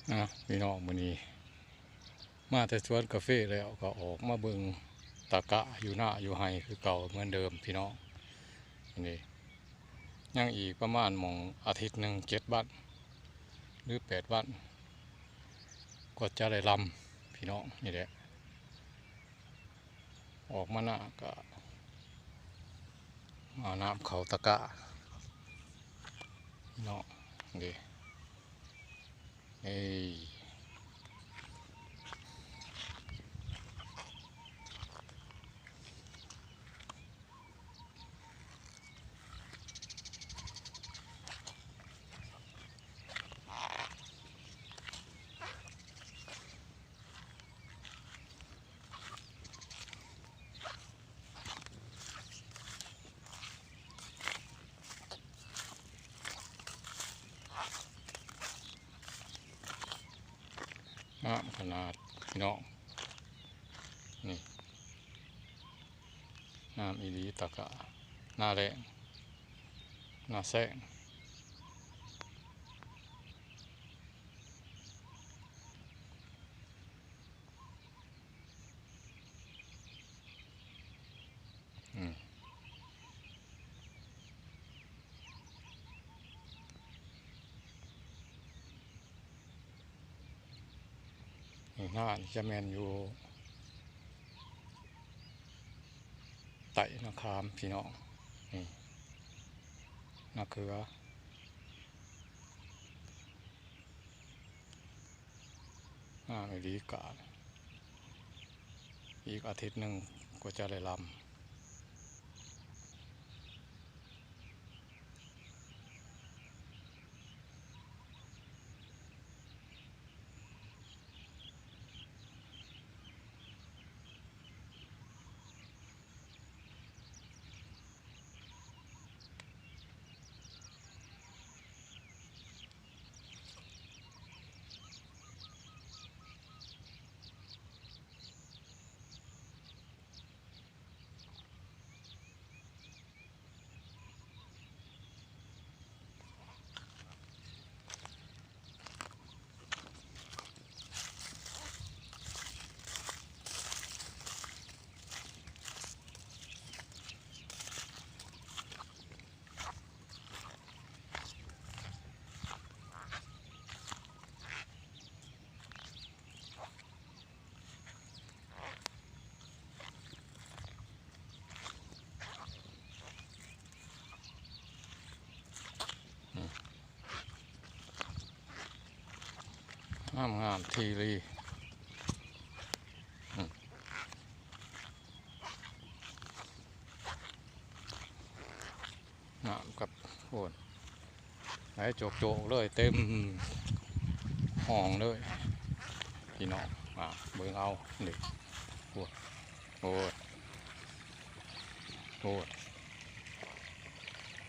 พี่น้องมื้อนี้มาแต่สวนกาแฟแล้วก็ออกมาเบิ่งตะกะอยู่หน้าอยู่ไห้คือเก่าเหมือนเดิมพี่น้องนี่ยังอีกประมาณหมองอาทิตย์หนึ่ง7 วันหรือ8 วันก็จะได้ลำพี่น้องนี่แหละออกมาหน้าก็มาน้ำเขาตะกะพี่น้องนี่เอ้ยน้ำขนาดพี่น้องนี่น้ำอีหลีตะกะหน้าแรงหน้าแซงอืมนี่หน้านี่จะแมนอยู่ไต่นาคามพี่น้องนี่นาเกลืออีหลีกะอีกอาทิตย์หนึ่งก็จะได้ลำงามทีรีน้ำกับโอนไหลโจกเลยเต็มห้องเลยพี่น้องเบิ่งเอานี่โอ้ยโอ้ยโอ้ย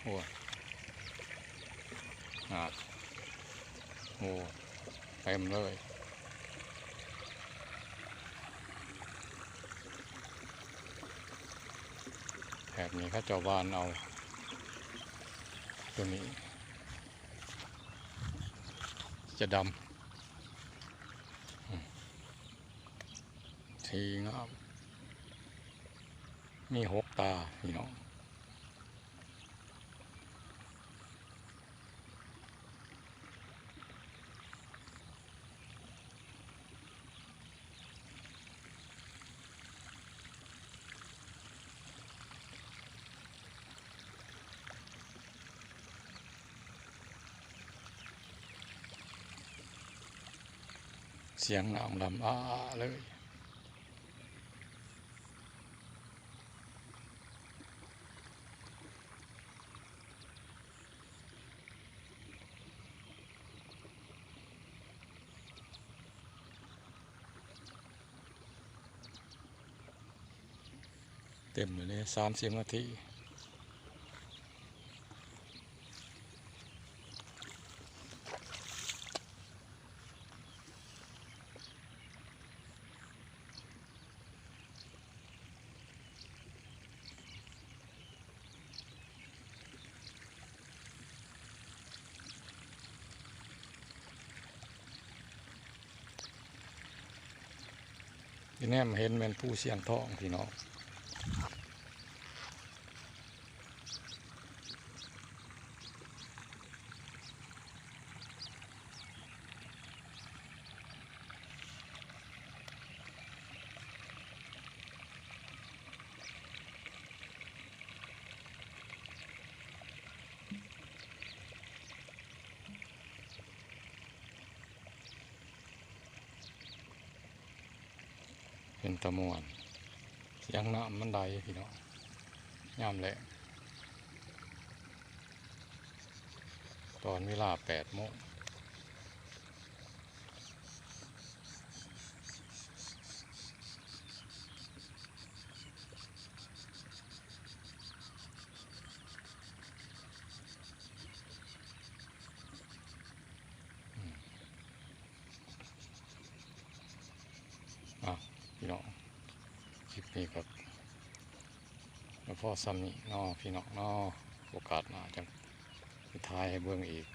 โอ้ยโอ้เต็มเลยแถบนี้เขาเจ้าบ้านเอาตัวนี้จะดำทีงามมี6 ตาพี่น้องเสียงน้ำลำเลยเต็มเลย30 นาที ที่แนมเห็นแม่นผู้เสียงทองพี่น้องเป็นตะมวนเสียงน้ำมันไหลพี่น้องยามแลงตอนเวลา8 โมงพี่น้องคลิปนี้ครับแล้วพ่อซ้ำนี่นอพี่น้องนอโอกาสหน้าจังไปทายให้เบิ่งอีก